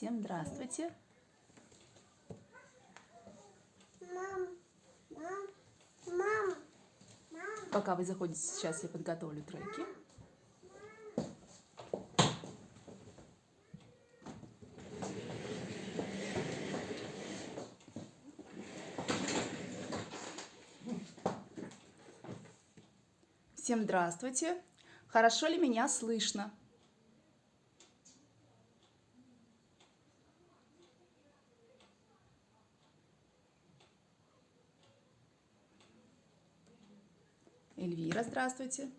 Всем здравствуйте. Пока вы заходите, сейчас я подготовлю треки. Всем здравствуйте. Хорошо ли меня слышно? Эльвира, здравствуйте.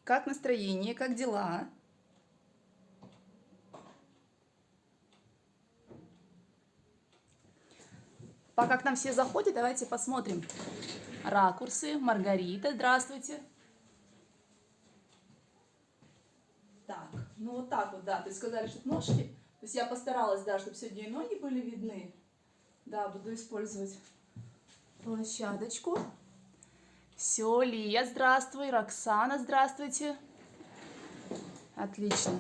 Как настроение, как дела? Пока к нам все заходят, давайте посмотрим ракурсы. Маргарита, здравствуйте. Так, ну вот так вот, да, то есть сказали, что ножки. То есть я постаралась, да, чтобы сегодня и ноги были видны. Да, буду использовать площадочку. Все, Лия, здравствуй. Роксана, здравствуйте. Отлично.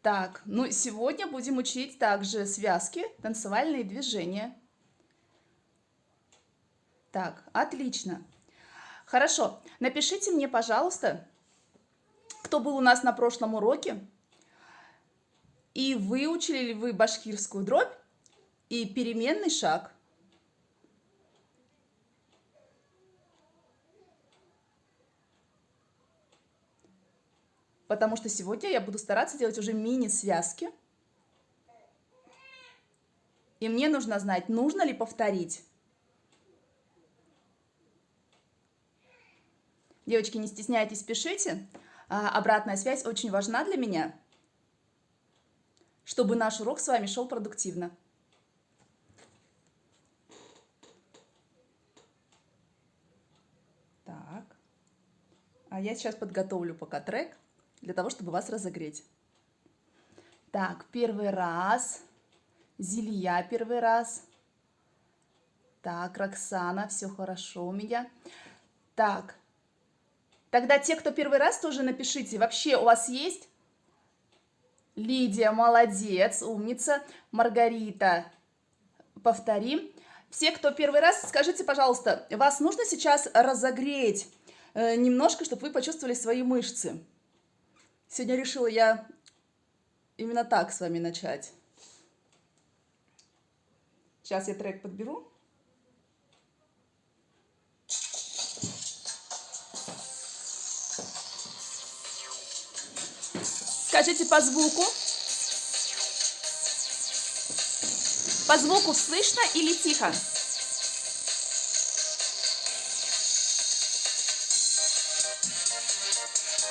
Так, ну сегодня будем учить также связки, танцевальные движения. Так, отлично. Хорошо, напишите мне, пожалуйста, кто был у нас на прошлом уроке, и выучили ли вы башкирскую дробь и переменный шаг. Потому что сегодня я буду стараться делать уже мини-связки. И мне нужно знать, нужно ли повторить. Девочки, не стесняйтесь, пишите. Обратная связь очень важна для меня, чтобы наш урок с вами шел продуктивно. Так. А я сейчас подготовлю пока трек для того, чтобы вас разогреть. Так, первый раз. Зилья первый раз. Так, Роксана, все хорошо у меня. Так, тогда те, кто первый раз, тоже напишите. Вообще у вас есть? Лидия, молодец, умница. Маргарита, повторим. Все, кто первый раз, скажите, пожалуйста, вас нужно сейчас разогреть немножко, чтобы вы почувствовали свои мышцы. Сегодня решила я именно так с вами начать. Сейчас я трек подберу. Скажите по звуку. По звуку слышно или тихо?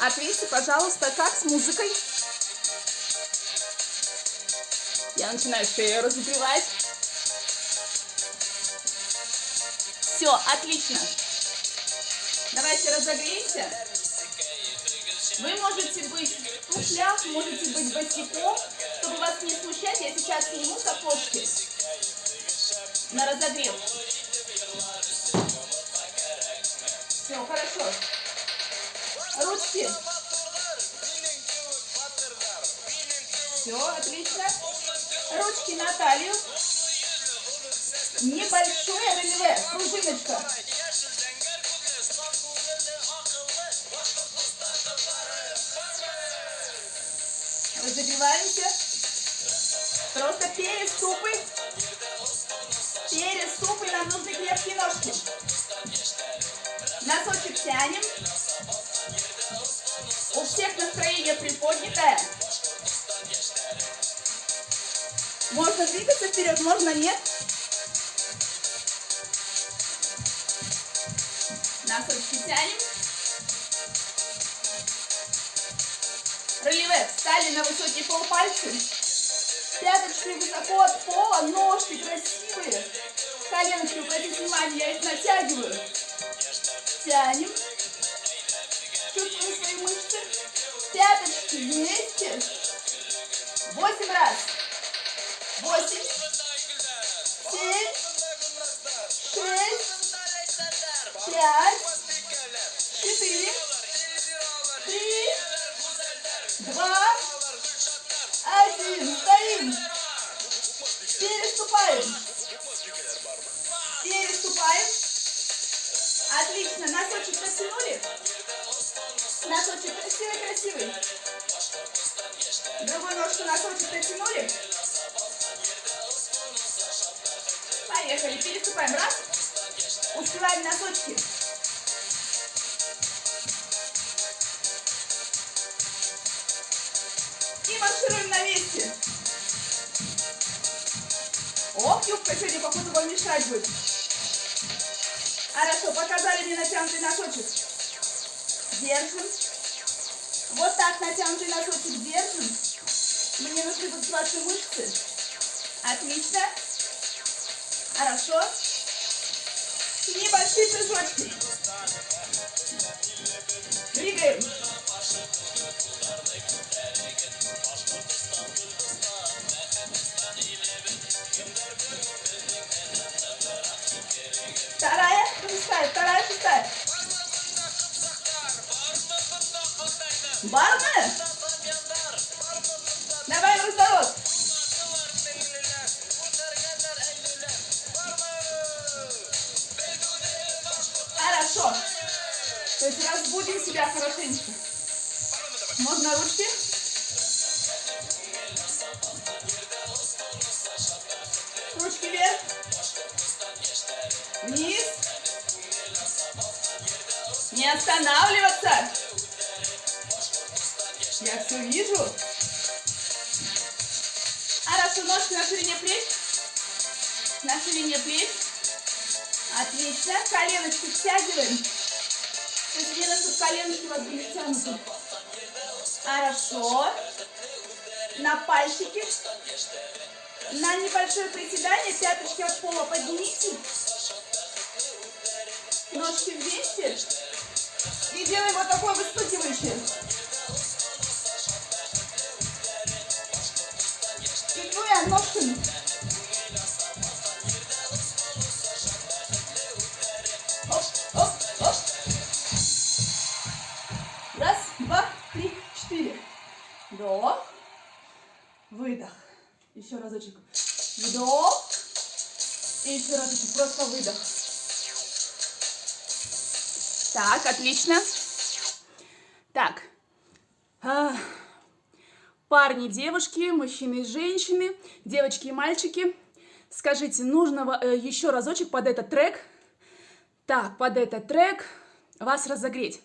Ответьте, пожалуйста, как с музыкой? Я начинаю шею разогревать. Все, отлично. Давайте разогреемся. Вы можете быть в туфлях, можете быть босиком. Чтобы вас не смущать, я сейчас сниму сапожки на разогрев. Все, хорошо. Ручки. Все, отлично. Ручки на талию. Небольшое реле, пружиночка. Разогреваемся. Просто переступы. Переступы, нам нужны крепкие ножки. Носочек тянем. У всех настроение приподнятое. Можно двигаться вперед, можно нет. Носочки тянем. Релеве. Встали на высокие полпальцы. Пяточки высоко от пола, ножки красивые. Коленочки, обратите внимание, я их натягиваю. Тянем. Чувствуем свои мышцы. Пяточки вместе. 8 раз. 8, 7, 6, 5, 4, красивым. Стоим. Переступаем. Переступаем. Отлично. Носочек растянули. Носочек красивый. Другую ножку носочек протянули. Поехали. Переступаем. Раз. Успеваем носочки. И маршируем на месте. Ох, юбка сегодня, походу, вам мешать будет. Хорошо, показали мне натянутый носочек. Держим. Вот так натянутый носочек держим. Мне нужны будут ваши мышцы. Отлично. Хорошо. Небольшие прыжочки. Двигаем. Вторая, шестая. Бармен. Давай в разворот. Хорошо. То есть разбудим себя хорошенько. Можно ручки. Ручки вверх. Вниз. Не останавливаться. Я все вижу. Хорошо, ножки на ширине плеч. На ширине плеч. Отлично. Коленочки втягиваем. То есть мне нужно, чтобы коленочки у вас были втянуты. Хорошо. На пальчики. На небольшое приседание. Пяточки от пола поднимите. Ножки вместе. И делаем вот такое выстукивающее. И двумя ножками. Оп, оп, оп. Раз, два, три, четыре. Вдох. Выдох. Еще разочек. Вдох. И еще разочек. Просто выдох. Так, отлично. Так. Парни, девушки, мужчины и женщины, девочки и мальчики. Скажите, нужно еще разочек под этот трек, под этот трек вас разогреть.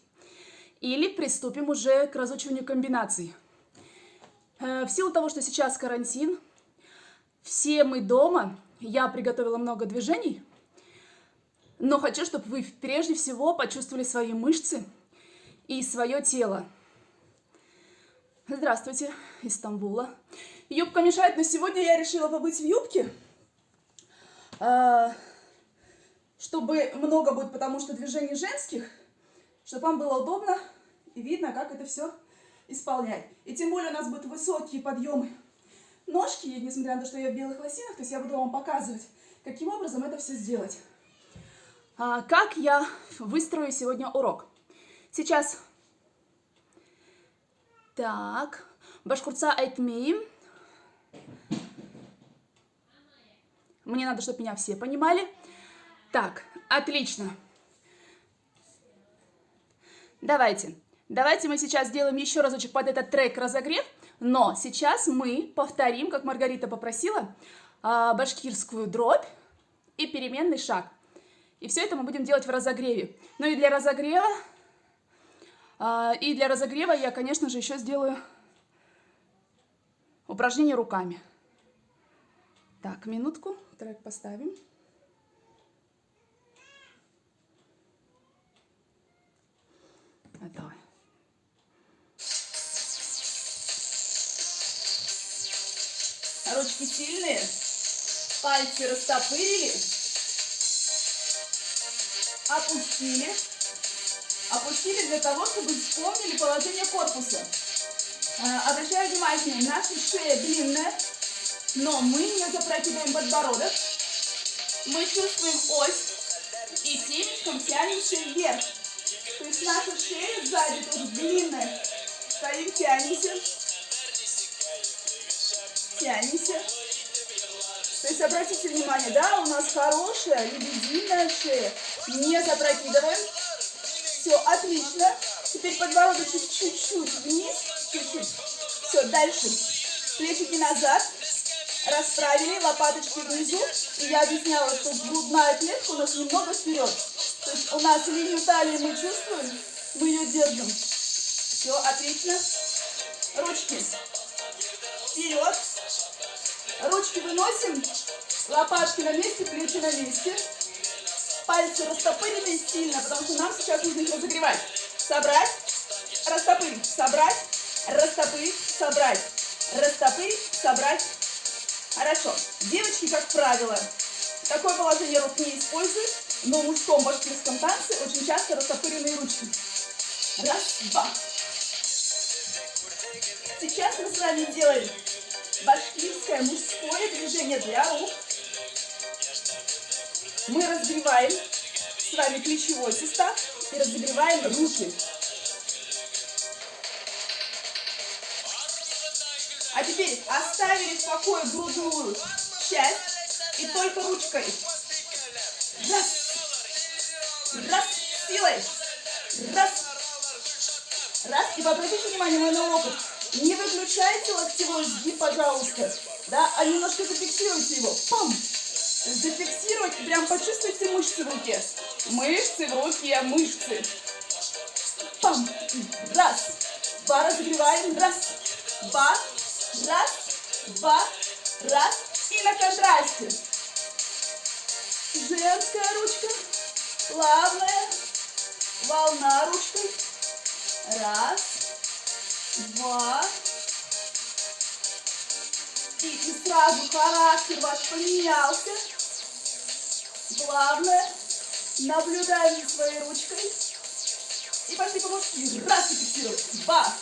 Или приступим уже к разучиванию комбинаций. В силу того, что сейчас карантин, все мы дома, я приготовила много движений, но хочу, чтобы вы прежде всего почувствовали свои мышцы и свое тело. Здравствуйте, из Стамбула. Юбка мешает, но сегодня я решила побыть в юбке, чтобы много будет, потому что движений женских, чтобы вам было удобно и видно, как это все исполнять. И тем более у нас будут высокие подъемы ножки, несмотря на то, что я в белых лосинах, то есть я буду вам показывать, каким образом это все сделать. Как я выстрою сегодня урок. Сейчас. Так. Башкуртса айтмейм. Мне надо, чтобы меня все понимали. Так, отлично. Давайте мы сейчас сделаем еще разочек под этот трек разогрев, но сейчас мы повторим, как Маргарита попросила, башкирскую дробь и переменный шаг. И все это мы будем делать в разогреве. Ну и для разогрева я, конечно же, еще сделаю упражнение руками. Так, минутку, трек поставим. Готово. Ручки сильные, пальцы растопырили, опустили для того, чтобы вспомнили положение корпуса. Обращаю внимание, наша шея длинная, но мы не запрокидываем подбородок. Мы чувствуем ось и темечком тянемся вверх. То есть наша шея сзади тоже длинная. Стоим, тянемся. Тянемся. То есть обратите внимание, да, у нас хорошая лебединая шея. Не запрокидываем. Все, отлично. Теперь подбородочек чуть-чуть вниз. Чуть-чуть. Все, дальше. Плечики назад. Расправили, лопаточки внизу. И я объясняла, что грудная клетка у нас немного вперед. То есть у нас линию талии мы чувствуем, мы ее держим. Все, отлично. Ручки вперед. Ручки выносим. Лопатки на месте, плечи на месте. Пальцы растопырены сильно, потому что нам сейчас нужно их разогревать. Собрать, растопырить, собрать, растопырить, собрать, растопырить, собрать. Хорошо. Девочки, как правило, такое положение рук не используют, но в мужском башкирском танце очень часто растопыренные ручки. Раз, два. Сейчас мы с вами делаем башкирское мужское движение для рук. Мы разогреваем с вами плечевой сустав и разогреваем руки. А теперь оставили в покое грудную часть и только ручкой. Раз. Раз. Силой. Раз. Раз. И обратите внимание на локоть. Не выключайте локтевой сгиб, пожалуйста. Да, а немножко зафиксируйте его. Пам. Зафиксировать, прям почувствуйте мышцы в руке. Мышцы в руке, мышцы. Пам. Раз. Два. Разогреваем. Раз. Два. Раз. Два. Раз. И на контрасте. Женская ручка. Плавная. Волна ручкой. Раз. Два. И сразу характер ваш поменялся. Плавно. Наблюдаем за своей ручкой. И пошли по-мужски. Раз, и фиксируем. Два,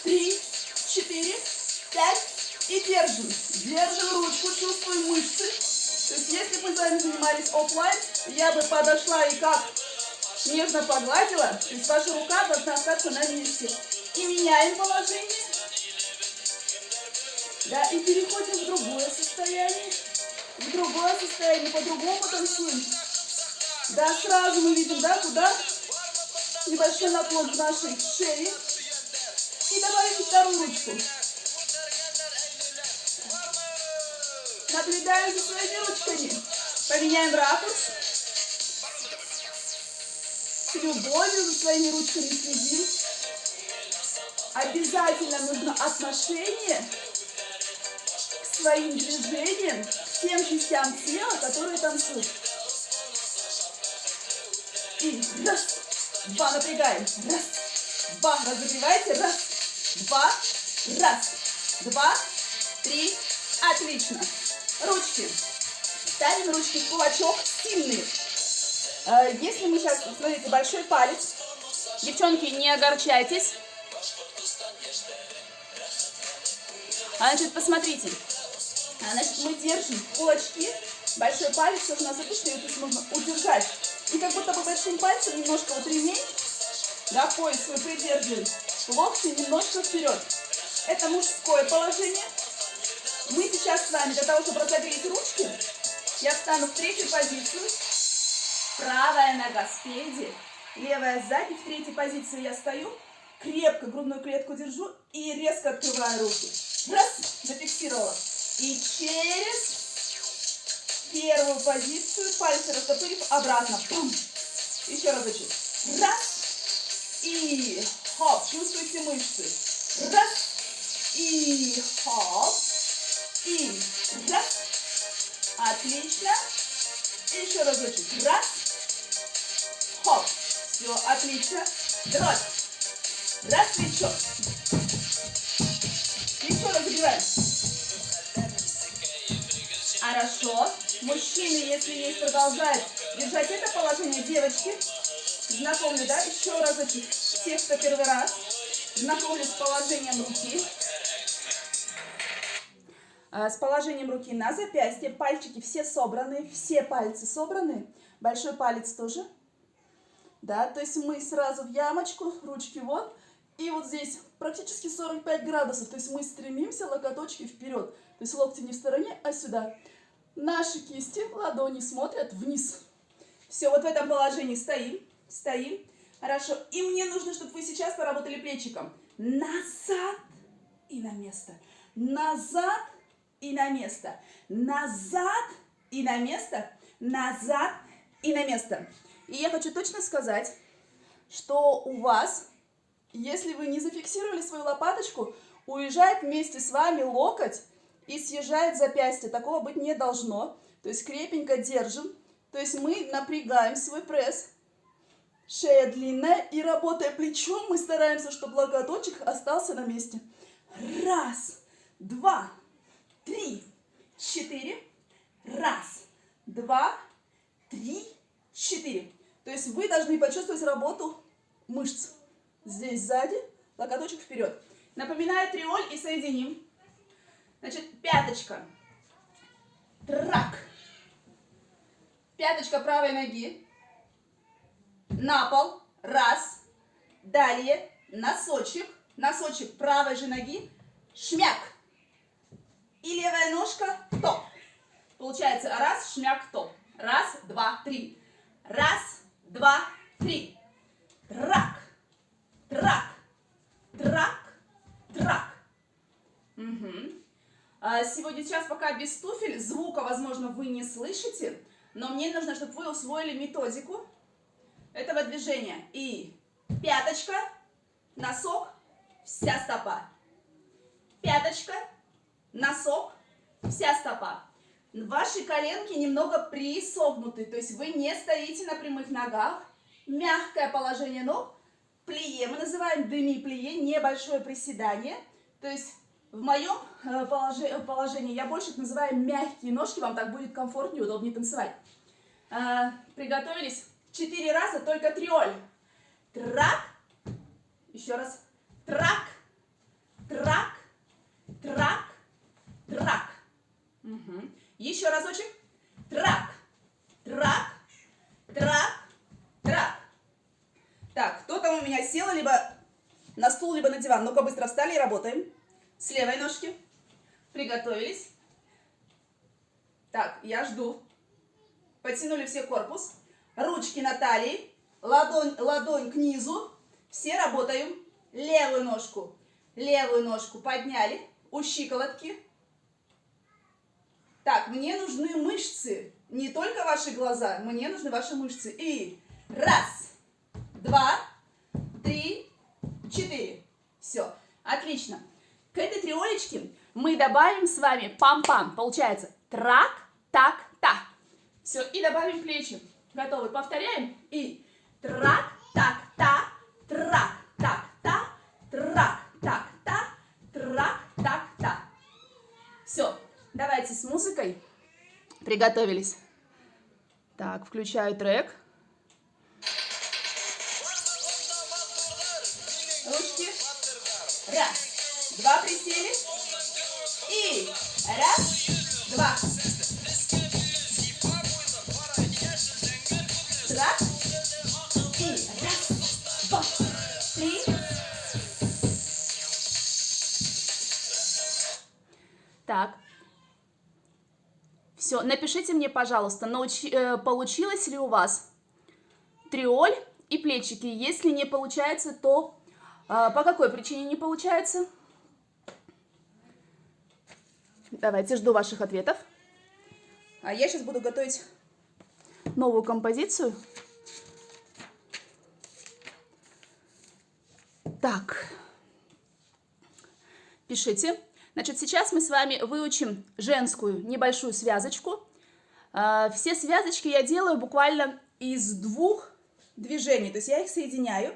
три, четыре, пять. И держим. Держим ручку, чувствуем мышцы. То есть, если бы мы с вами занимались оффлайн, я бы подошла и как нежно погладила. То есть, ваша рука должна остаться на месте. И меняем положение. Да, и переходим в другое состояние. В другое состояние, по-другому танцуем. Да, сразу мы видим, да, куда? Небольшой наклон в нашей шее. И добавим вторую ручку. Наблюдаем за своими ручками. Поменяем ракурс. С любовью за своими ручками следим. Обязательно нужно отношение к своим движениям, к тем частям тела, которые танцуют. И раз, два, напрягаем. Раз, два, разогревайте. Раз, два, раз, два, три. Отлично. Ручки. Ставим ручки в кулачок, сильные. Если мы сейчас, смотрите, большой палец. Девчонки, не огорчайтесь. Значит, посмотрите. Значит, мы держим кулачки. Большой палец у нас опущенный, то есть можно удержать. И как будто бы большим пальцем немножко вот ремень, да, пояс свой придерживаем. Локти немножко вперед. Это мужское положение. Мы сейчас с вами, для того, чтобы разогреть ручки, я встану в третью позицию. Правая нога спереди, левая сзади. В третьей позиции я стою, крепко грудную клетку держу и резко открываю руки. Раз, зафиксировала. И через первую позицию, пальцы растопырив, обратно. Пум. Еще разочек. Раз. И хоп. Чувствуйте мышцы. Раз. И хоп. И раз. Отлично. Еще разочек. Раз. Хоп. Все, отлично. Дробь. Раз, плечо. Плечо разогреваем. Хорошо. Мужчины, если есть, продолжают держать это положение. Девочки, знакомлю, да? Еще разочек. Все, кто первый раз. Знакомлю с положением руки. С положением руки на запястье. Пальчики все собраны. Все пальцы собраны. Большой палец тоже. Да, то есть мы сразу в ямочку. Ручки вот. И вот здесь практически 45 градусов. То есть мы стремимся локоточки вперед. То есть локти не в стороне, а сюда. Наши кисти, ладони смотрят вниз. Все, вот в этом положении стоим. Стоим. Хорошо. И мне нужно, чтобы вы сейчас поработали плечиком. Назад и на место. Назад и на место. Назад и на место. Назад и на место. И я хочу точно сказать, что у вас, если вы не зафиксировали свою лопаточку, уезжает вместе с вами локоть и съезжает запястье. Такого быть не должно. То есть крепенько держим. То есть мы напрягаем свой пресс. Шея длинная, и работая плечом, мы стараемся, чтобы локоточек остался на месте. Раз, два, три, четыре. Раз, два, три, четыре. То есть вы должны почувствовать работу мышц. Здесь сзади, локоточек вперед. Напоминаю триоль и соединим. Значит, пяточка. Трак. Пяточка правой ноги. На пол. Раз. Далее носочек. Носочек правой же ноги. Шмяк. И левая ножка. Топ. Получается раз, шмяк, топ. Раз, два, три. Раз, два, три. Трак. Трак. Трак. Трак. Сегодня сейчас пока без туфель. Звука, возможно, вы не слышите. Но мне нужно, чтобы вы усвоили методику этого движения. И пяточка, носок, вся стопа. Пяточка, носок, вся стопа. Ваши коленки немного присогнуты, то есть вы не стоите на прямых ногах. Мягкое положение ног, плие, мы называем деми-плие, небольшое приседание. То есть в моем положении я больше называю мягкие ножки, вам так будет комфортнее, удобнее танцевать. Приготовились? 4 раза, только триоль. Трак. Еще раз. Трак. Трак. Трак. Трак. Еще разочек. Трак. Трак. Трак. Трак. Так, кто там у меня сел, либо на стул, либо на диван. Ну-ка, быстро встали и работаем. С левой ножки. Приготовились. Так, я жду. Потянули все корпус. Ручки на талии, ладонь к низу. Все работаем. Левую ножку подняли у щиколотки. Так, мне нужны мышцы, не только ваши глаза, мне нужны ваши мышцы. И раз, два, три, четыре. Все, отлично. К этой триолечке мы добавим с вами пам-пам. Получается трак, так, та. Все, и добавим плечи. Готовы? Повторяем. И трак, так, та, трак, так, та, трак, так, та, трак, так, та. Все, давайте с музыкой. Приготовились. Так, включаю трек. Ручки. Раз, два присели. И раз, два. Трак. И раз, два, три. Так. Все, напишите мне, пожалуйста, получилось ли у вас триоль и плечики. Если не получается, то по какой причине не получается? Давайте, жду ваших ответов. А я сейчас буду готовить новую композицию. Так, пишите. Значит, сейчас мы с вами выучим женскую небольшую связочку. Все связочки я делаю буквально из 2 движений, то есть я их соединяю,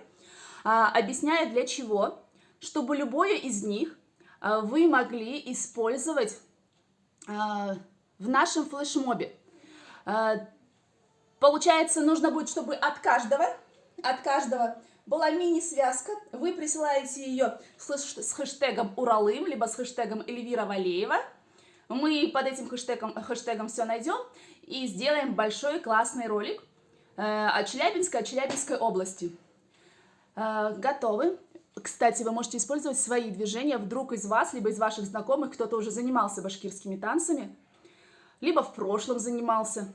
объясняю для чего, чтобы любое из них вы могли использовать в нашем флешмобе. Получается, нужно будет, чтобы от каждого была мини-связка. Вы присылаете ее с хэштегом Уралым, либо с хэштегом Эльвира Валеева. Мы под этим хэштегом все найдем и сделаем большой классный ролик от Челябинской области. Готовы? Кстати, вы можете использовать свои движения, вдруг из вас, либо из ваших знакомых кто-то уже занимался башкирскими танцами, либо в прошлом занимался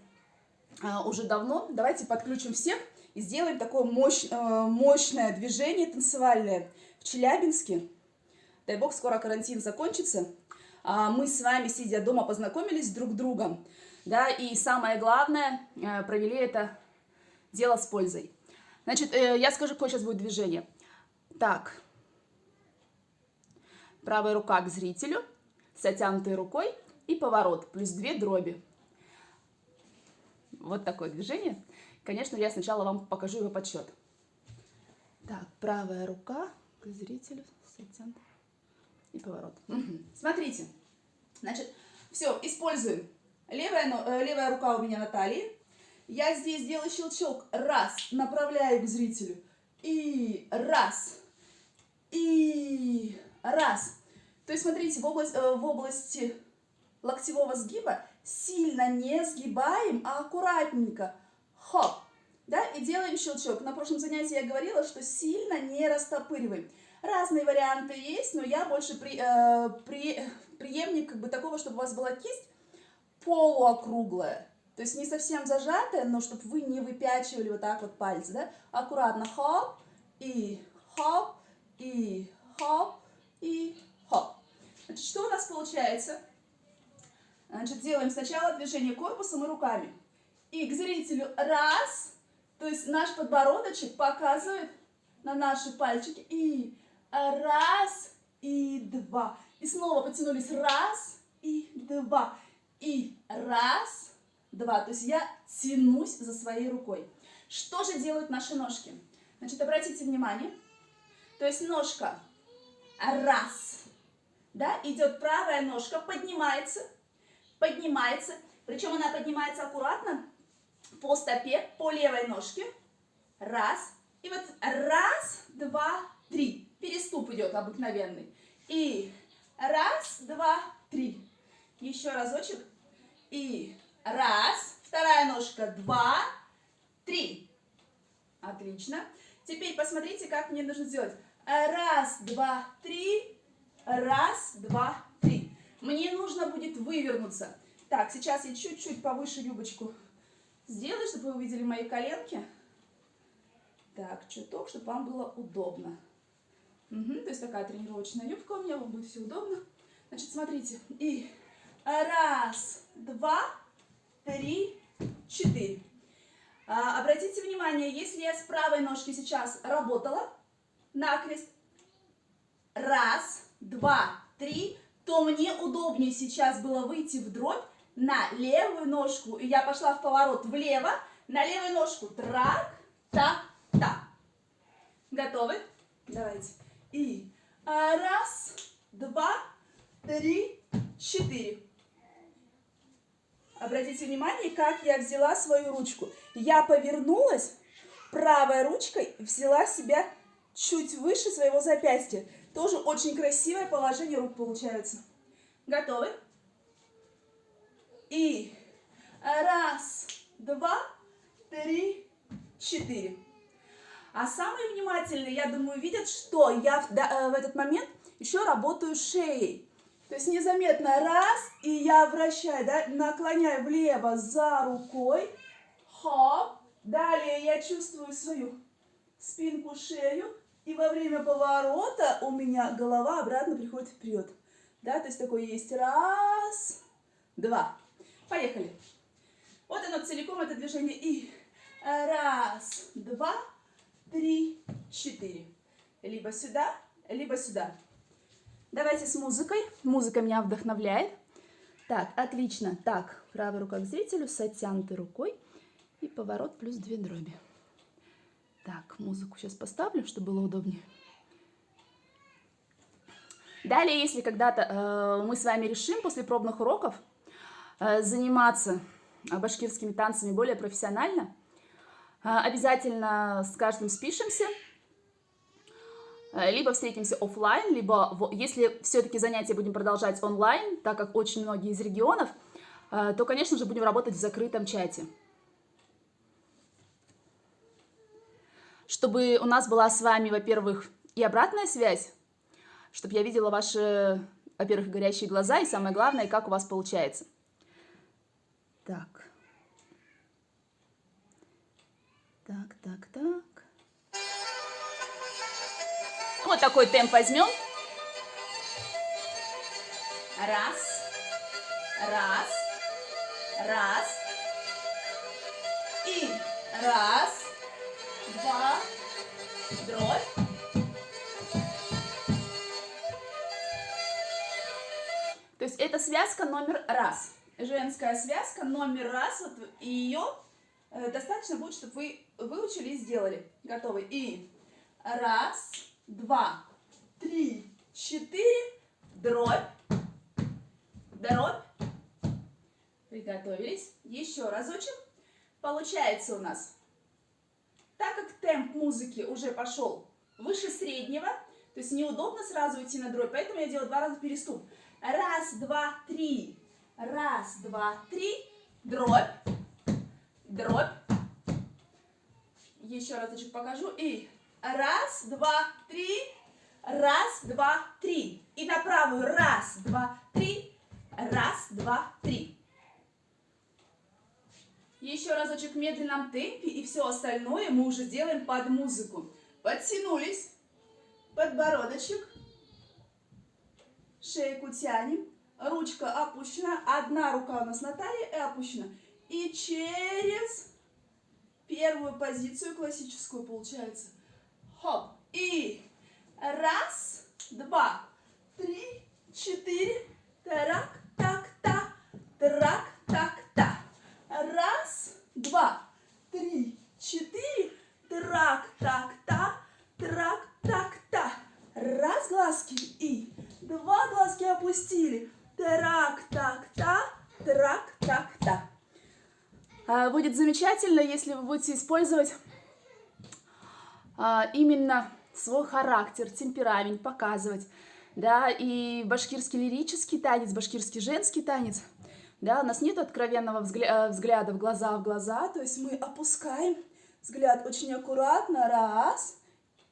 уже давно. Давайте подключим всех и сделаем такое мощное движение танцевальное в Челябинске. Дай бог, скоро карантин закончится. Мы с вами, сидя дома, познакомились друг с другом. Да, и самое главное, провели это дело с пользой. Значит, я скажу, какое сейчас будет движение. Так. Правая рука к зрителю, с оттянутой рукой и поворот, плюс 2 дроби. Вот такое движение. Конечно, я сначала вам покажу его подсчет. Так, правая рука к зрителю, с оттянутой и поворот. Смотрите. Значит, все, используем. Левая рука у меня на талии. Я здесь делаю щелчок. Раз, направляю к зрителю. И раз. И раз. То есть, смотрите, в области локтевого сгиба сильно не сгибаем, а аккуратненько. Хоп. Да, и делаем щелчок. На прошлом занятии я говорила, что сильно не растопыриваем. Разные варианты есть, но я больше преемник такого, чтобы у вас была кисть полуокруглая. То есть не совсем зажатая, но чтобы вы не выпячивали вот так вот пальцы. Да? Аккуратно. Хоп, и хоп, и хоп, и хоп. Значит, что у нас получается? Значит, делаем сначала движение корпусом и руками. И к зрителю раз. То есть наш подбородочек показывает на наши пальчики. И раз, и два. И снова потянулись. Раз, и два. И раз, два. То есть я тянусь за своей рукой. Что же делают наши ножки? Значит, обратите внимание. То есть ножка раз. Да, идет правая ножка, поднимается. Поднимается. Причем она поднимается аккуратно по стопе, по левой ножке. Раз. И вот раз, два, три. Переступ идет обыкновенный. И раз, два, три. Еще разочек. И раз. Вторая ножка. Два, три. Отлично. Теперь посмотрите, как мне нужно сделать. Раз, два, три. Раз, два, три. Мне нужно будет вывернуться. Так, сейчас я чуть-чуть повыше юбочку сделаю, чтобы вы увидели мои коленки. Так, чуток, чтобы вам было удобно. То есть такая тренировочная юбка у меня, вам будет все удобно. Значит, смотрите. И раз, два, три, четыре. Обратите внимание, если я с правой ножки сейчас работала накрест, раз, два, три, то мне удобнее сейчас было выйти в дробь на левую ножку. И я пошла в поворот влево, на левую ножку. Трак, так, так. Готовы? Давайте. И раз, два, три, четыре. Обратите внимание, как я взяла свою ручку. Я повернулась, правой ручкой взяла себя чуть выше своего запястья. Тоже очень красивое положение рук получается. Готовы? И раз, два, три, четыре. А самые внимательные, я думаю, видят, что я в этот момент еще работаю шеей. То есть незаметно раз, и я вращаю, да, наклоняю влево за рукой. Хоп. Далее я чувствую свою спинку, шею. И во время поворота у меня голова обратно приходит вперед. Да, то есть такое есть. Раз, два. Поехали. Вот оно целиком, это движение. И раз, два, три, четыре. Либо сюда, либо сюда. Давайте с музыкой. Музыка меня вдохновляет. Так, отлично. Так, правая рука к зрителю с оттянутой рукой. И поворот плюс 2 дроби. Так, музыку сейчас поставлю, чтобы было удобнее. Далее, если когда-то мы с вами решим после пробных уроков заниматься башкирскими танцами более профессионально, обязательно с каждым спишемся, либо встретимся офлайн, либо если все-таки занятия будем продолжать онлайн, так как очень многие из регионов, то, конечно же, будем работать в закрытом чате. Чтобы у нас была с вами, во-первых, И обратная связь, чтобы я видела ваши, во-первых, горящие глаза, и самое главное, как у вас получается. Так. Так. Вот такой темп возьмем. Раз. И раз, два, дробь. То есть это связка номер раз. Женская связка номер раз. Вот, и ее достаточно будет, чтобы вы выучили и сделали. Готовы. И раз, два, три, четыре, дробь. Приготовились. Еще разочек. Получается у нас, так как темп музыки уже пошел выше среднего, то есть неудобно сразу идти на дробь, поэтому я делаю 2 раза переступ. Раз, два, три. Раз, два, три. Дробь. Еще разочек покажу. И раз, два, три. Раз, два, три. И на правую. Раз, два, три. Раз, два, три. Еще разочек в медленном темпе, и все остальное мы уже делаем под музыку. Подтянулись. Подбородочек. Шейку тянем. Ручка опущена. Одна рука у нас на талии и опущена. И через первую позицию классическую получается. Хоп. И раз, два, три, четыре. Трак, так, та. Трак, так, та. Раз, два, три, четыре. Трак, так, та. Трак, так, та. Раз, глазки. И два глазки опустили. Трак, так, та. Трак, так, та. Будет замечательно, если вы будете использовать именно свой характер, темперамент, показывать. Да, и башкирский лирический танец, башкирский женский танец. Да, у нас нет откровенного взгляда в глаза, то есть мы опускаем взгляд очень аккуратно, раз,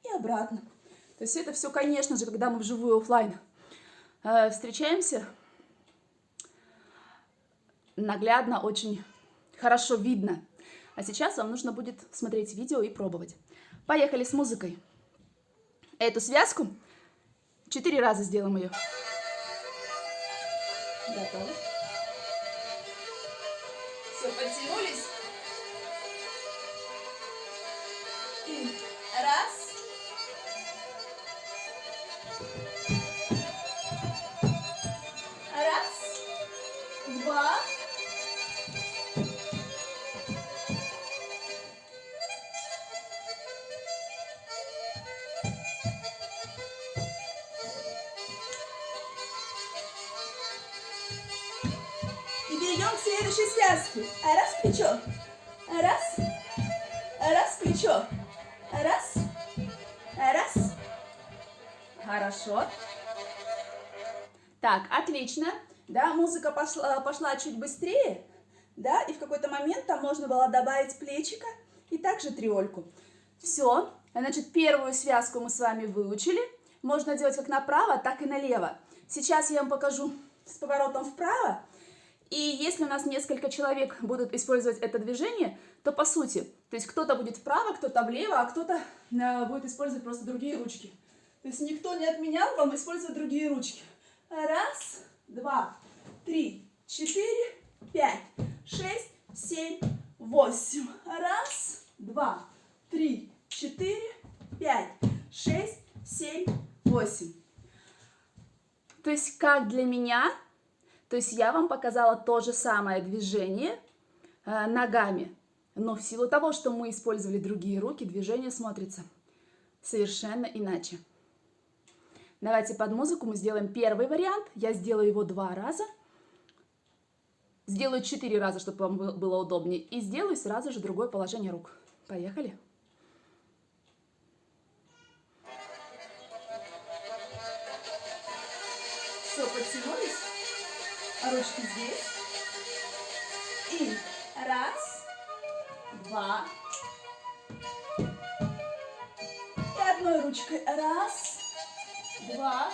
и обратно. То есть это все, конечно же, когда мы вживую офлайн встречаемся, наглядно, очень хорошо видно. А сейчас вам нужно будет смотреть видео и пробовать. Поехали с музыкой. Эту связку 4 раза сделаем ее. Готовы? Все, подтянулись. И раз. Раз. Два. И перейдем к следующей связке. Раз, плечо. Раз. Раз, плечо. Раз. Раз. Хорошо. Так, отлично. Да, музыка пошла чуть быстрее. Да, и в какой-то момент там можно было добавить плечико и также триольку. Все. Значит, первую связку мы с вами выучили. Можно делать как направо, так и налево. Сейчас я вам покажу с поворотом вправо. И если у нас несколько человек будут использовать это движение, то по сути, то есть кто-то будет вправо, кто-то влево, а кто-то будет использовать просто другие ручки. То есть никто не отменял вам использовать другие ручки. Раз, два, три, четыре, пять, шесть, семь, восемь. Раз, два, три, четыре, пять, шесть, семь, восемь. То есть как для меня... То есть я вам показала то же самое движение ногами, но в силу того, что мы использовали другие руки, движение смотрится совершенно иначе. Давайте под музыку мы сделаем первый вариант. Я сделаю его 2 раза. Сделаю 4 раза, чтобы вам было удобнее. И сделаю сразу же другое положение рук. Поехали. Все, подтянулись. Ручки здесь. И раз, два. И одной ручкой. Раз, два,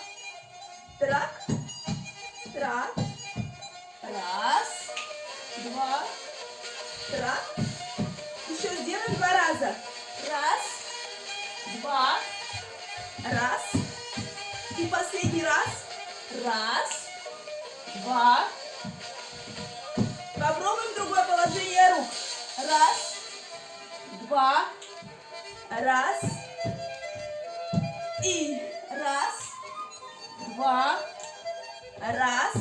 трак, трак. Раз, два, трак. Еще сделаем 2 раза. Раз, два, раз. И последний раз. Раз, два. Попробуем другое положение рук. Раз, два, раз. И раз, два, раз,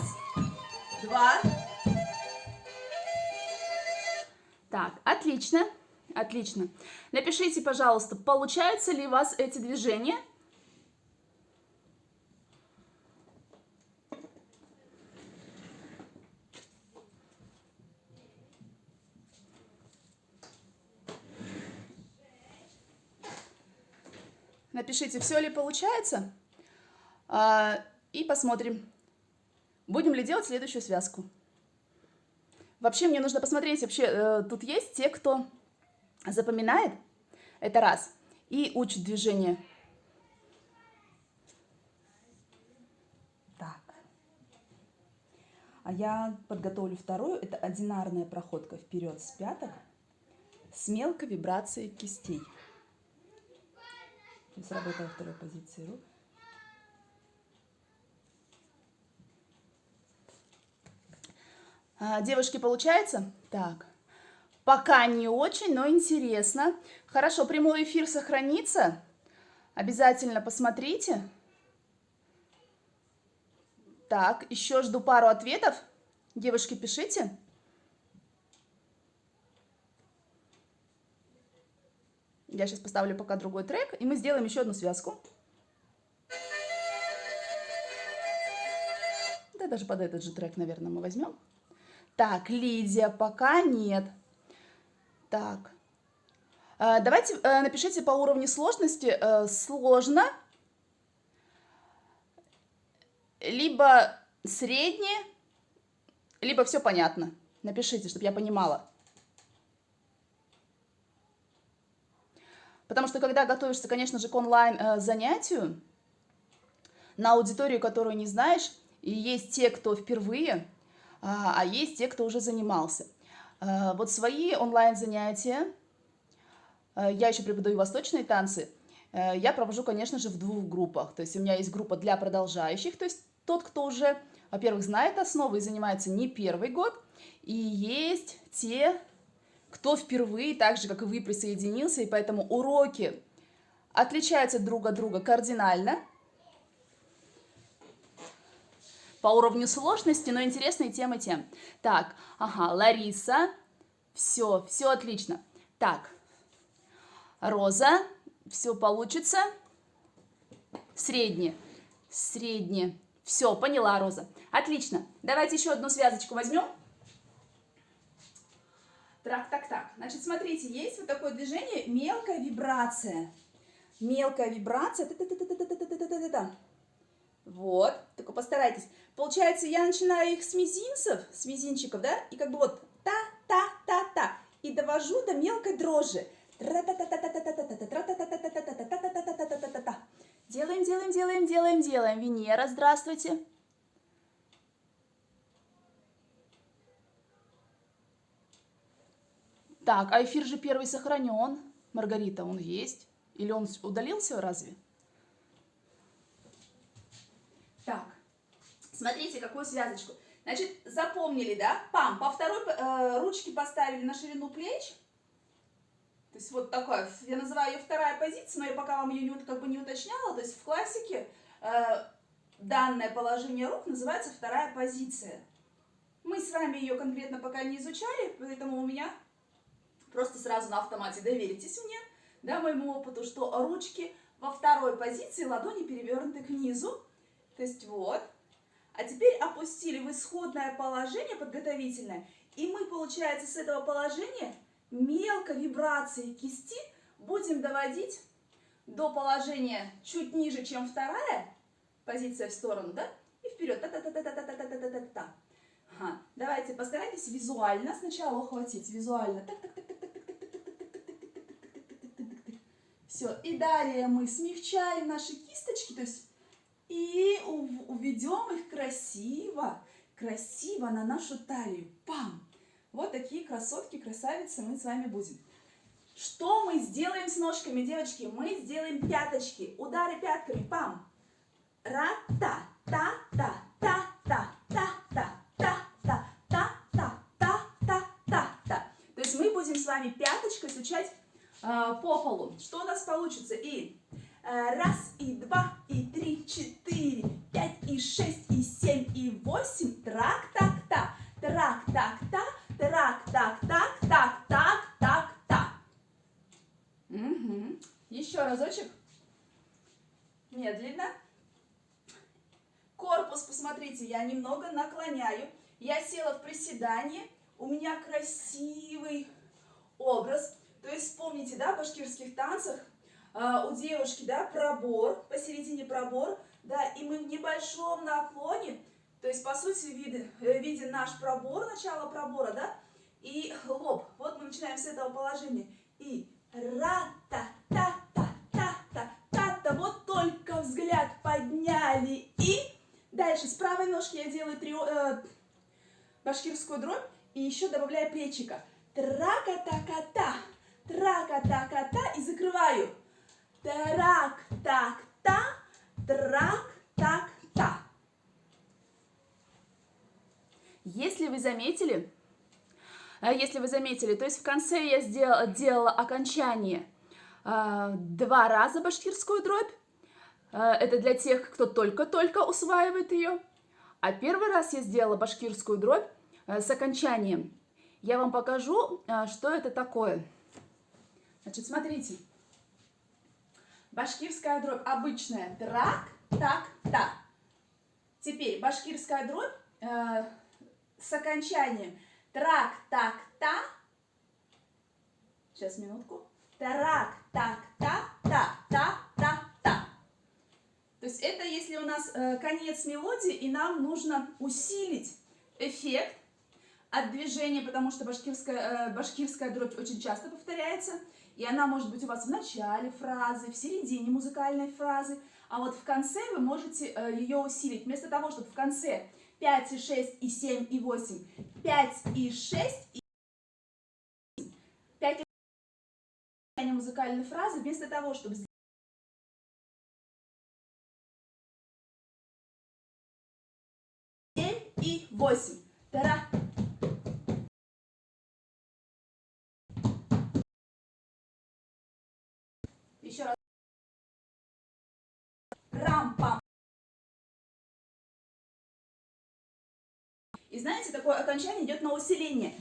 два. Так, отлично, отлично. Напишите, пожалуйста, получаются ли у вас эти движения? Напишите, все ли получается, и посмотрим, будем ли делать следующую связку. Вообще, мне нужно посмотреть, вообще, тут есть те, кто запоминает, это раз, и учит движение. Так. А я подготовлю вторую, это одинарная проходка вперед с пяток с мелкой вибрацией кистей. То есть работаю во второй позиции рук. Девушки, получается? Так. Пока не очень, но интересно. Хорошо, прямой эфир сохранится. Обязательно посмотрите. Так, еще жду пару ответов. Девушки, пишите. Я сейчас поставлю пока другой трек, и мы сделаем еще одну связку. Да, даже под этот же трек, наверное, мы возьмем. Так, Лидия, пока нет. Так, давайте напишите по уровню сложности. Сложно, либо среднее, либо все понятно. Напишите, чтобы я понимала. Потому что, когда готовишься, конечно же, к онлайн-занятию, на аудиторию, которую не знаешь, и есть те, кто впервые, а есть те, кто уже занимался. Вот свои онлайн-занятия, я еще преподаю восточные танцы, я провожу, конечно же, в 2 группах. То есть у меня есть группа для продолжающих, то есть тот, кто уже, во-первых, знает основы и занимается не 1-й год, и есть те, кто впервые, так же, как и вы, присоединился, и поэтому уроки отличаются друг от друга кардинально по уровню сложности, но интересные темы тем. Так, ага, Лариса, все отлично. Так, Роза, все получится. Среднее, все, поняла, Роза. Отлично, давайте еще одну связочку возьмем. Так. Значит, смотрите, есть вот такое движение, мелкая вибрация. Мелкая вибрация. Вот, только постарайтесь. Получается, я начинаю их с мизинчиков, да, и как бы вот та-та-та-та, и довожу до мелкой дрожи. Делаем. Венера, здравствуйте. Так, а эфир же первый сохранен. Маргарита, он есть? Или он удалился разве? Так, смотрите, какую связочку. Значит, запомнили, да? Пам, по второй ручке поставили на ширину плеч. То есть вот такая, я называю ее вторая позиция, но я пока вам ее не уточняла. То есть в классике данное положение рук называется вторая позиция. Мы с вами ее конкретно пока не изучали, поэтому у меня просто сразу на автомате доверитесь мне, да, моему опыту, что ручки во второй позиции, ладони перевернуты к низу. То есть вот. А теперь опустили в исходное положение подготовительное. И мы, получается, с этого положения мелко вибрации кисти будем доводить до положения чуть ниже, чем вторая позиция в сторону, да? И вперед. Та-та-та-та-та-та-та-та-та-та. Ага. Давайте постарайтесь визуально сначала ухватить. Визуально. Все, и далее мы смягчаем наши кисточки, то есть и уведем их красиво, красиво на нашу талию. Пам! Вот такие красотки, красавицы мы с вами будем. Что мы сделаем с ножками, девочки? Мы сделаем пяточки. Удары пятками. Пам! Ра-та-та-та-та-та-та-та-та-та-та-та-та. То есть мы будем с вами пяточкой стучать по полу. Что у нас получится? И раз, и два, и три, четыре, пять, и шесть, и семь, и восемь. Трак-так-та, трак-так-та, трак-так-так-так-так-так-так. Угу. Еще разочек. Медленно. Корпус, посмотрите, я немного наклоняю. Я села в приседание. У меня красивый образ. То есть вспомните, да, в башкирских танцах у девушки, да, пробор, посередине пробор, да, и мы в небольшом наклоне, то есть, по сути, виден наш пробор, начало пробора, да, и лоб. Вот мы начинаем с этого положения. И ра-та-та-та-та-та-та-та. Вот только взгляд подняли. И дальше с правой ножки я делаю башкирскую дробь и еще добавляю плечика. Трака-та-ка-та, трака-та-ка-та и закрываю. Трак-так-та, трак-так-та. Если вы заметили, то есть в конце я делала окончание 2 раза башкирскую дробь. Это для тех, кто только-только усваивает ее. А первый раз я сделала башкирскую дробь с окончанием. Я вам покажу, что это такое. Значит, смотрите. Башкирская дробь обычная. Трак, так, та. Теперь башкирская дробь с окончанием. Трак, так, та. Сейчас, минутку. Трак, так, та, та, та, та, та. То есть это если у нас конец мелодии, и нам нужно усилить эффект от движения, потому что башкирская дробь очень часто повторяется, и она может быть у вас в начале фразы, в середине музыкальной фразы, а вот в конце вы можете ее усилить. Вместо того, чтобы в конце 5 и 6 и 7 и 8, 5 и 6 и 5 и музыкальной фразы, вместо того, чтобы 7 и 8. Тара. Еще раз. Рам-пам. И знаете, такое окончание идет на усиление.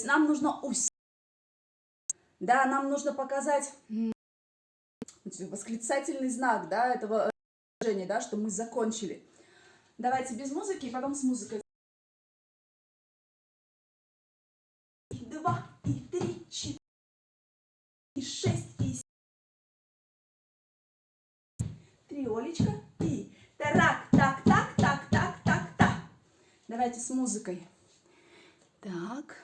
Нам нужно усилить. Да, нам нужно показать восклицательный знак, да, этого движения, да, что мы закончили. Давайте без музыки и потом с музыкой. 2, и 3, 4, и 6, и 7. Триолечка. И так, так, так, так, так, так, так. Давайте с музыкой. Так.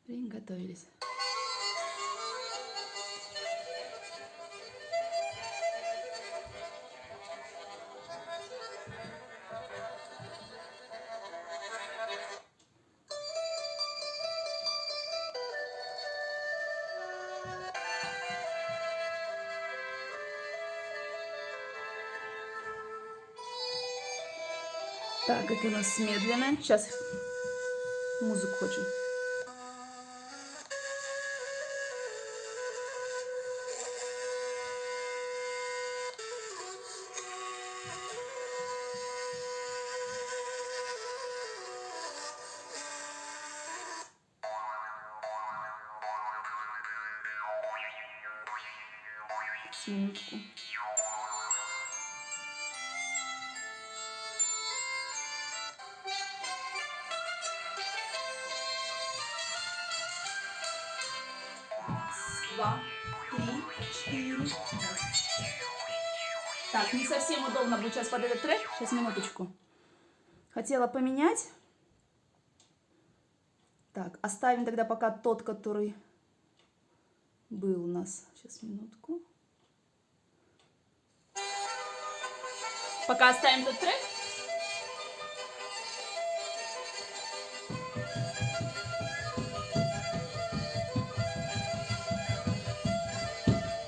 Приготовились. Так, это у нас медленно. Сейчас музыку хочу. Минутку. Два, три, четыре. Так, не совсем удобно будет сейчас под этот трек. Сейчас, минуточку. Хотела поменять. Так, оставим тогда пока тот, который был у нас. Сейчас, минутку. Пока оставим тот трек.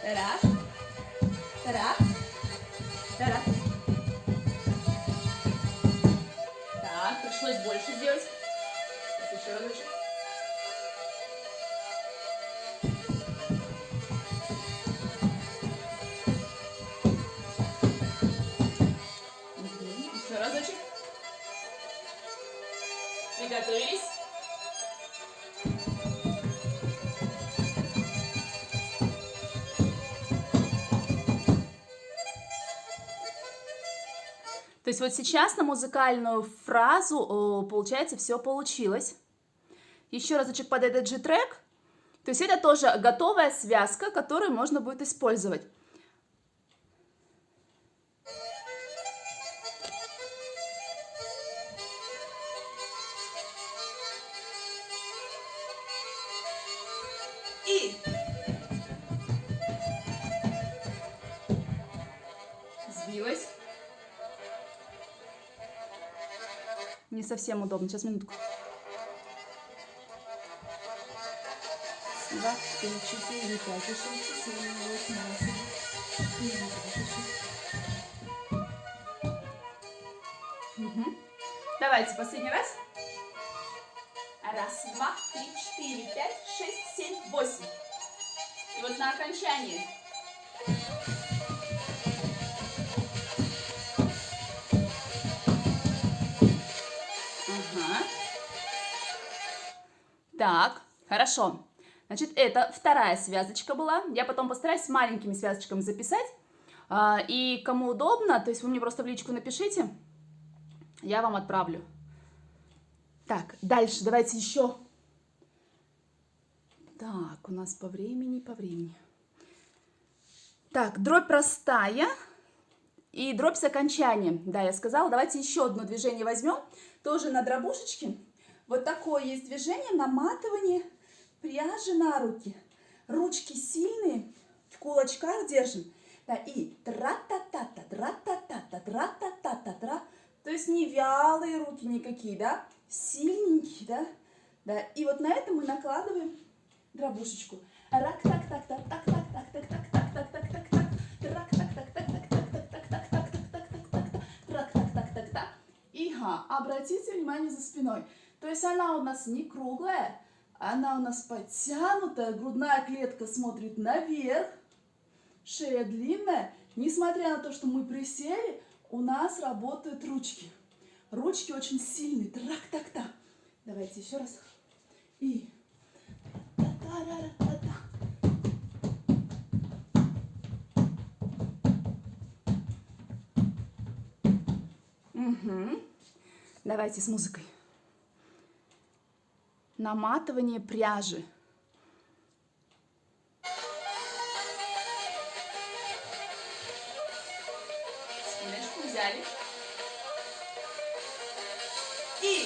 Раз. Раз. Раз. Так, пришлось больше сделать. Сейчас еще разочек. Еще разочек. Приготовились. То есть вот сейчас на музыкальную фразу, получается, все получилось. Еще разочек под этот же трек. То есть это тоже готовая связка, которую можно будет использовать. И сбилась. Не совсем удобно. Сейчас, минутку. 2, 3, 4, 5, 6, 7, 8, 9, 10. Давайте последний раз. Раз, два, три, 4, 5, 6, 7, 8. И вот на окончании. Ага. Так, хорошо. Значит, это вторая связочка была. Я потом постараюсь с маленькими связочками записать. И кому удобно, то есть вы мне просто в личку напишите, я вам отправлю. Так, дальше давайте еще. Так, у нас по времени. Так, дробь простая и дробь с окончанием. Да, я сказала. Давайте еще одно движение возьмем. Тоже на дробушечке. Вот такое есть движение, наматывание пряжи на руки. Ручки сильные, в кулачках держим. Да, и тра-та-та-та, тра-та-та-та, тра-та-та-та, то есть не вялые руки никакие, да, сильненькие, да, да. И вот на это мы накладываем дробушечку. Рак так так так так так так так так так так так так так рак так так так так так так так так так так так так рак так так так так. И обратите внимание за спиной. То есть она у нас не круглая, она у нас подтянутая, грудная клетка смотрит наверх, шея длинная. Несмотря на то, что мы присели, у нас работают ручки. Ручки очень сильные. Трак-так-так. Давайте еще раз. И. Угу. Давайте с музыкой. Наматывание пряжи. Спиночку взяли. И.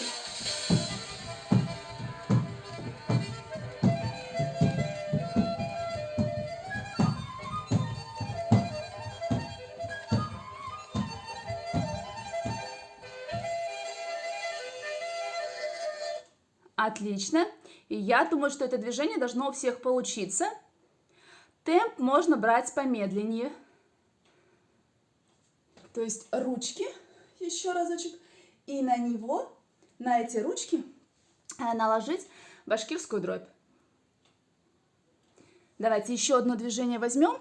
Отлично. И я думаю, что это движение должно у всех получиться. Темп можно брать помедленнее. То есть ручки, еще разочек, и на него, на эти ручки наложить башкирскую дробь. Давайте еще одно движение возьмем.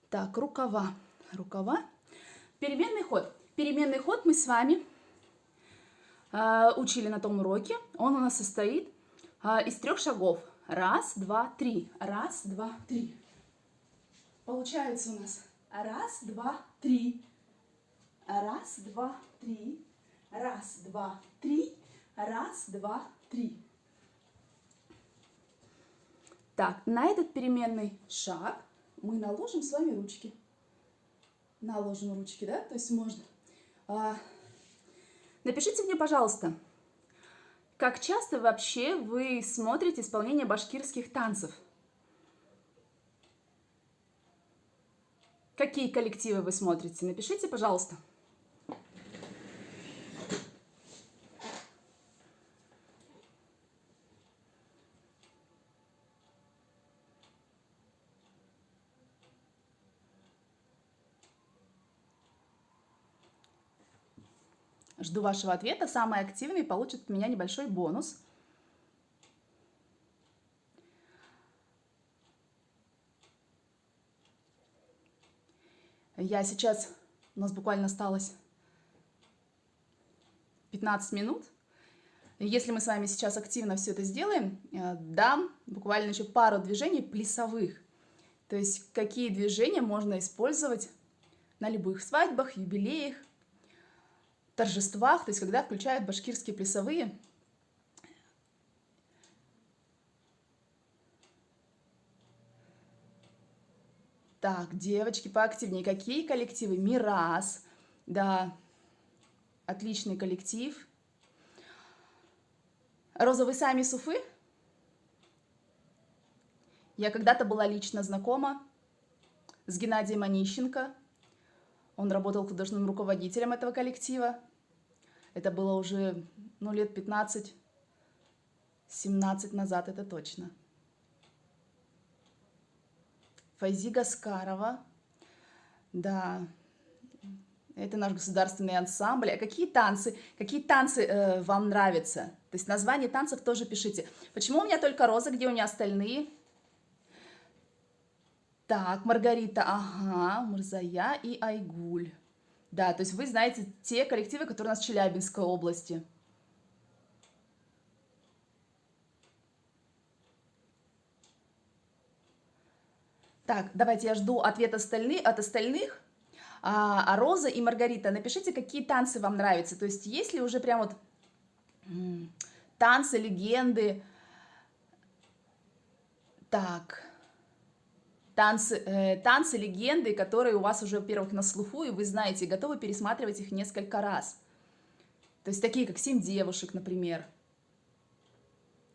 Так, рукава. Рукава. Переменный ход. Переменный ход мы с вами учили на том уроке. Он у нас состоит из 3 шагов. Раз, два, три. Раз, два, три. Получается у нас раз, два, три. Раз, два, три. Раз, два, три. Раз, два, три. Так, на этот переменный шаг мы наложим с вами ручки. Наложим ручки, да? То есть можно. Напишите мне, пожалуйста, как часто вообще вы смотрите исполнение башкирских танцев? Какие коллективы вы смотрите? Напишите, пожалуйста. Жду вашего ответа. Самый активный получит от меня небольшой бонус. Я сейчас, у нас буквально осталось 15 минут. Если мы с вами сейчас активно все это сделаем, дам буквально еще пару движений плясовых. То есть какие движения можно использовать на любых свадьбах, юбилеях, торжествах, то есть когда включают башкирские плясовые. Так, девочки, поактивнее. Какие коллективы? Мирас, да, отличный коллектив. Роза, вы сами из Уфы? Я когда-то была лично знакома с Геннадием Онищенко. Он работал художественным руководителем этого коллектива. Это было уже, лет 15-17 назад, это точно. Файзи Гаскарова. Да, это наш государственный ансамбль. А какие танцы вам нравятся? То есть название танцев тоже пишите. Почему у меня только Роза, где у меня остальные? Так, Маргарита, ага, Мурзая и Айгуль. Да, то есть вы знаете те коллективы, которые у нас в Челябинской области. Так, давайте я жду ответ от остальных. А Роза и Маргарита, напишите, какие танцы вам нравятся. То есть есть ли уже прям вот танцы, легенды. Так, танцы, легенды, которые у вас уже, во-первых, на слуху, и вы знаете, и готовы пересматривать их несколько раз. То есть такие, как «Семь девушек», например.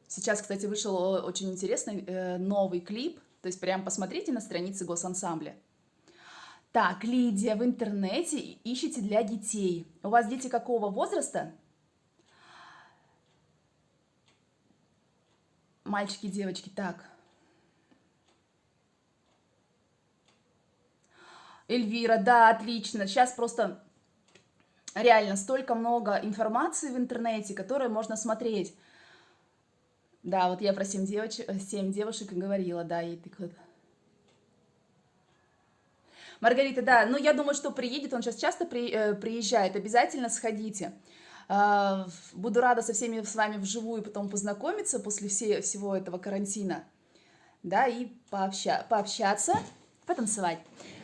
Сейчас, кстати, вышел очень интересный новый клип. То есть прям посмотрите на странице госансамбля. Так, Лидия, в интернете ищите для детей. У вас дети какого возраста? Мальчики, девочки, так. Эльвира, да, отлично. Сейчас просто реально столько много информации в интернете, которую можно смотреть. Да, вот я про 7 девушек и говорила, да, ей тыкают. Маргарита, да, я думаю, что приедет, он сейчас часто приезжает, обязательно сходите. Буду рада со всеми с вами вживую потом познакомиться после всего этого карантина, да, и пообщаться, потанцевать.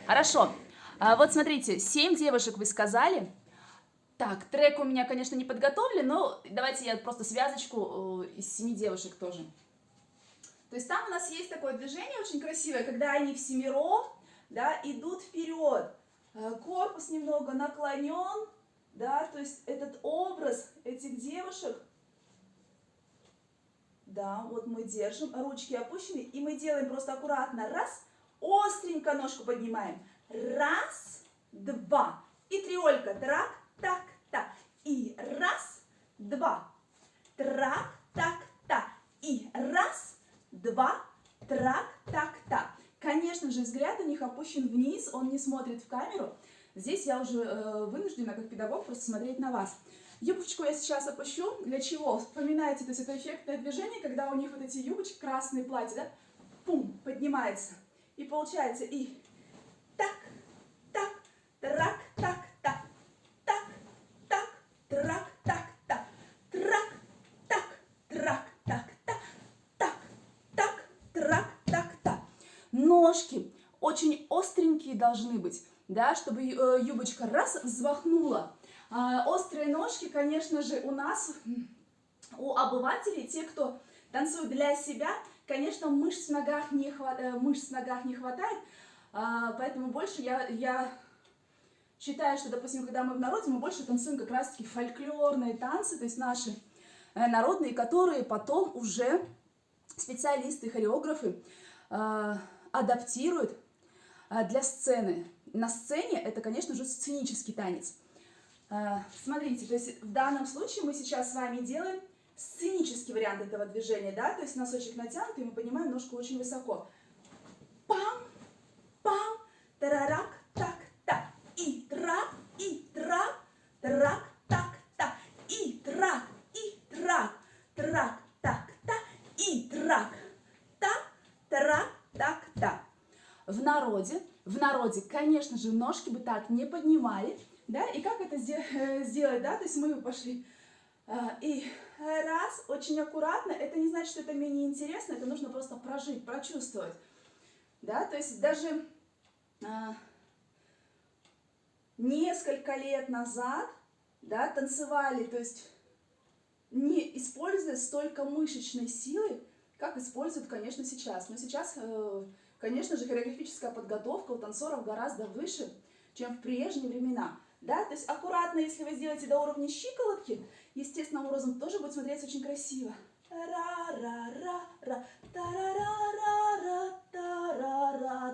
Хорошо, вот смотрите, 7 девушек вы сказали. Так, трек у меня, конечно, не подготовлен, но давайте я просто связочку из 7 девушек тоже. То есть там у нас есть такое движение очень красивое, когда они всемиром, да, идут вперед. Корпус немного наклонен, да, то есть этот образ этих девушек, да, вот мы держим, ручки опущены, и мы делаем просто аккуратно, раз, остренько ножку поднимаем, раз, два, и триолька, трак, так, так, и раз, два, трак, так, так, и раз, два, трак, так, так. Конечно же, взгляд у них опущен вниз, он не смотрит в камеру. Здесь я уже вынуждена, как педагог, просто смотреть на вас. Юбочку я сейчас опущу. Для чего? Вспоминайте, то есть это эффектное движение, когда у них вот эти юбочки, красные платья, да? Пум, поднимается. И получается и так, так, трак, так, так, так, так, трак, так, так, трак, так, трак, так, так, так, так, трак, так, так. Ножки очень остренькие должны быть, да, чтобы юбочка раз взмахнула. Острые ножки, конечно же, у нас, у обывателей, те, кто танцует для себя, конечно, мышц в ногах не хватает, поэтому больше я считаю, что, допустим, когда мы в народе, мы больше танцуем как раз-таки фольклорные танцы, то есть наши народные, которые потом уже специалисты, хореографы адаптируют для сцены. На сцене это, конечно же, сценический танец. Смотрите, то есть в данном случае мы сейчас с вами делаем сценический вариант этого движения, да, то есть носочек натянутый, мы поднимаем ножку очень высоко. Пам, пам, тарарак, так, так, и трак, трак, так, так, и трак, трак, так, так, и трак, так, так. В народе, конечно же, ножки бы так не поднимали, да, и как это сделать, да, то есть мы пошли, и раз, очень аккуратно, это не значит, что это менее интересно, это нужно просто прожить, прочувствовать, да, то есть даже несколько лет назад, да, танцевали, то есть не используя столько мышечной силы, как используют, конечно, сейчас, но сейчас, конечно же, хореографическая подготовка у танцоров гораздо выше, чем в прежние времена. Да? То есть аккуратно, если вы сделаете до уровня щиколотки, естественным образом тоже будет смотреться очень красиво. Ра-ра-ра-ра, та-ра-ра-ра-ра,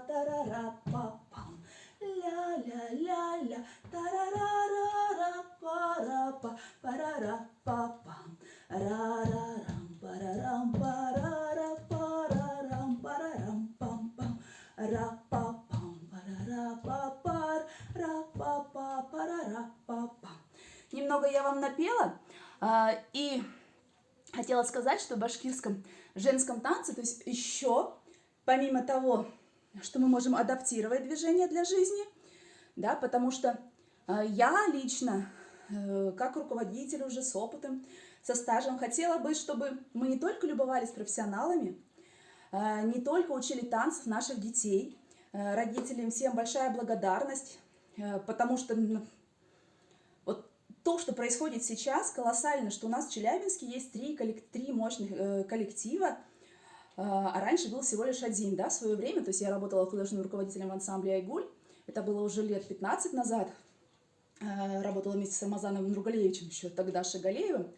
та-ра-ра, па-пам. Ля-ля-ля-ля, та-ра-ра-ра-ра, па-ра-па, па-ра-ра-па-пам. Ра-ра-рам, па-ра-рам, па-ра-ра, па-ра-рам, па-ра-рам, пам-пам. Ра-па-пам, па-ра-ра-па-пар, ра-па-па, па-ра-ра-па-пам. Немного я вам напела, и хотела сказать, что в башкирском женском танце, то есть еще, помимо того, что мы можем адаптировать движение для жизни, да, потому что я лично, как руководитель уже с опытом, со стажем, хотела бы, чтобы мы не только любовались профессионалами, не только учили танцев наших детей, родителям всем большая благодарность, потому что вот то, что происходит сейчас, колоссально, что у нас в Челябинске есть три мощных коллектива, а раньше был всего лишь один, да, в свое время, то есть я работала художественным руководителем в ансамбле «Айгуль», это было уже лет 15 назад, работала вместе с Рамазаном Нургалевичем, еще тогда Шагалеевым.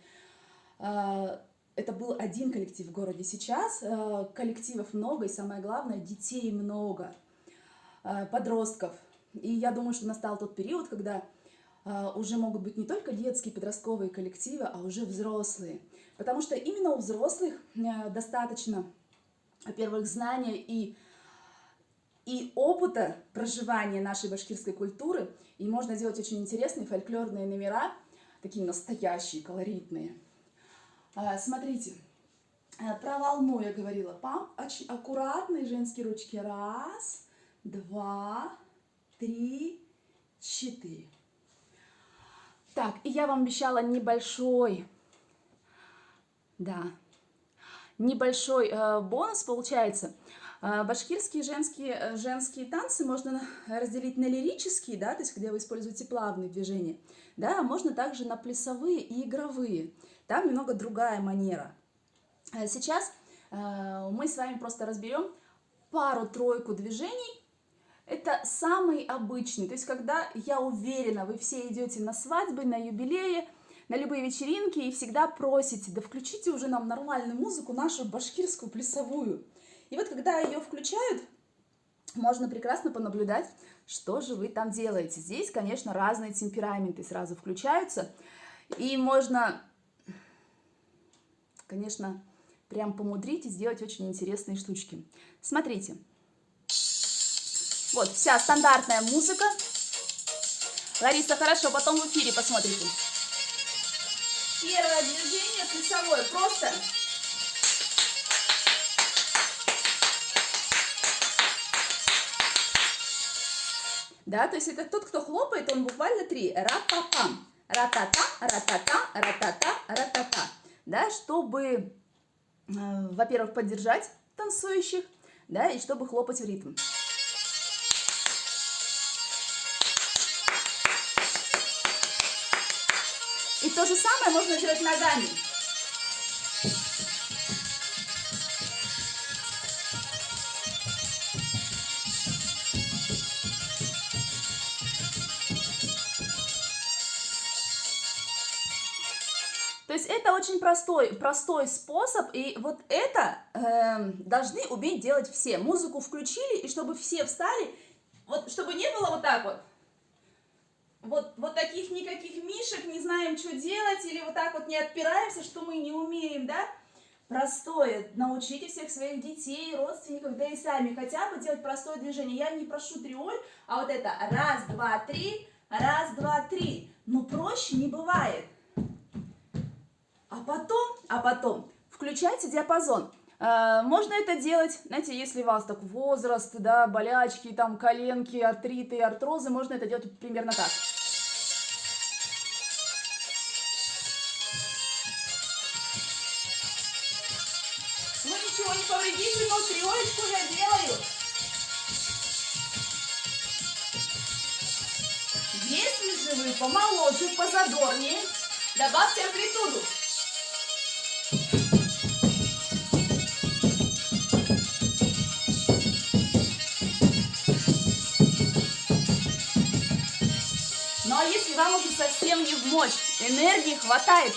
Это был один коллектив в городе. Сейчас коллективов много, и самое главное, детей много, подростков. И я думаю, что настал тот период, когда уже могут быть не только детские подростковые коллективы, а уже взрослые. Потому что именно у взрослых достаточно, во-первых, знания и опыта проживания нашей башкирской культуры, и можно делать очень интересные фольклорные номера, такие настоящие, колоритные. Смотрите, про волну я говорила. Пам, аккуратные женские ручки. Раз, два, три, четыре. Так, и я вам обещала небольшой бонус получается. Башкирские женские танцы можно разделить на лирические, да, то есть где вы используете плавные движения, да, можно также на плясовые и игровые. Там немного другая манера. Сейчас мы с вами просто разберем пару-тройку движений. Это самый обычный, то есть когда, я уверена, вы все идете на свадьбы, на юбилеи, на любые вечеринки и всегда просите, да включите уже нам нормальную музыку, нашу башкирскую плясовую. И вот когда ее включают, можно прекрасно понаблюдать, что же вы там делаете. Здесь, конечно, разные темпераменты сразу включаются, и можно, конечно, прям помудрить и сделать очень интересные штучки. Смотрите. Вот, вся стандартная музыка. Лариса, хорошо, потом в эфире посмотрите. Первое движение плясовое, просто. Да, то есть это тот, кто хлопает, он буквально 3. Ра-па-пам. Ра-та-та, ра-та-та, ра-та-та, ра-та-та. Да, чтобы, во-первых, поддержать танцующих, да, и чтобы хлопать в ритм. И то же самое можно делать ногами. То есть это очень простой способ, и вот это должны уметь делать все. Музыку включили, и чтобы все встали Вот, чтобы не было вот так вот. Вот таких никаких мишек, не знаем, что делать, или вот так вот не отпираемся, что мы не умеем, да? Простое. Научите всех своих детей, родственников, да и сами хотя бы делать простое движение. Я не прошу триоль, а вот это раз, два, три, раз, два, три. Но проще не бывает. А потом включайте диапазон. Можно это делать, знаете, если у вас так возраст, да, болячки, там коленки, артриты, артрозы, можно это делать примерно так. Вы ничего не повредите, но триолечку я делаю. Если же вы помоложе, позадорнее, добавьте амплитуду. Ну а если вам уже совсем не в мочь, энергии хватает,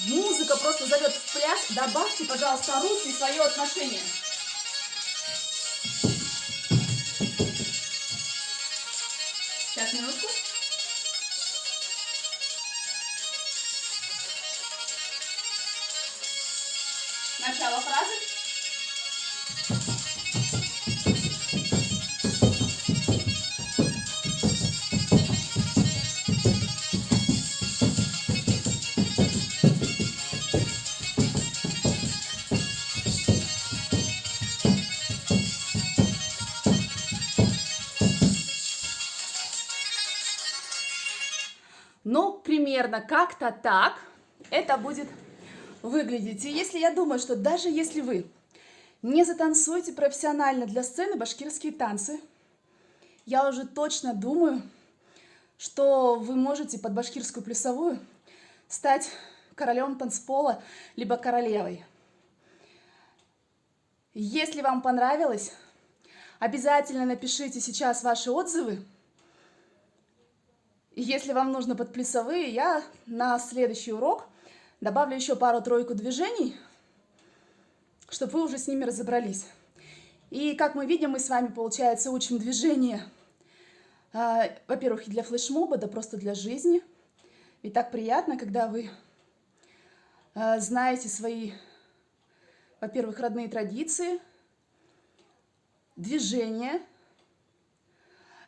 музыка просто зовет в пляс, добавьте, пожалуйста, руки и свое отношение. Сейчас, минутку. Начало фразы. Ну, примерно как-то так это будет выглядеть. И если я думаю, что даже если вы не затанцуете профессионально для сцены башкирские танцы, я уже точно думаю, что вы можете под башкирскую плясовую стать королем танцпола, либо королевой. Если вам понравилось, обязательно напишите сейчас ваши отзывы. Если вам нужно под плясовые, я на следующий урок добавлю еще пару-тройку движений, чтобы вы уже с ними разобрались. И как мы видим, мы с вами, получается, учим движения, во-первых, и для флешмоба, да просто для жизни. И так приятно, когда вы знаете свои, во-первых, родные традиции, движения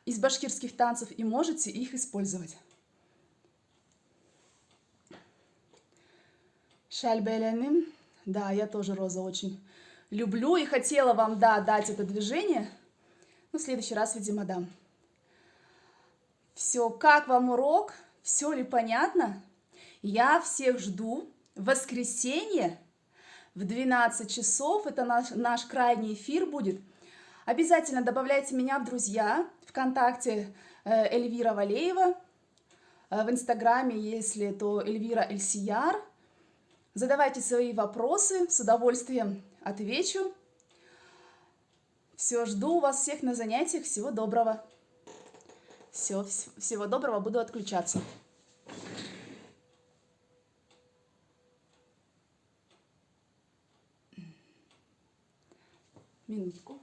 из башкирских танцев и можете их использовать. Шальбеленим. Да, я тоже, Роза, очень люблю и хотела вам, да, дать это движение. Но в следующий раз, видимо, дам. Все, как вам урок? Все ли понятно? Я всех жду в воскресенье в 12 часов. Это наш крайний эфир будет. Обязательно добавляйте меня в друзья. ВКонтакте Эльвира Валеева. В Инстаграме, если то Эльвира Эльсияр. Задавайте свои вопросы, с удовольствием отвечу. Все, жду вас всех на занятиях. Всего доброго. Всего доброго, буду отключаться. Минутку.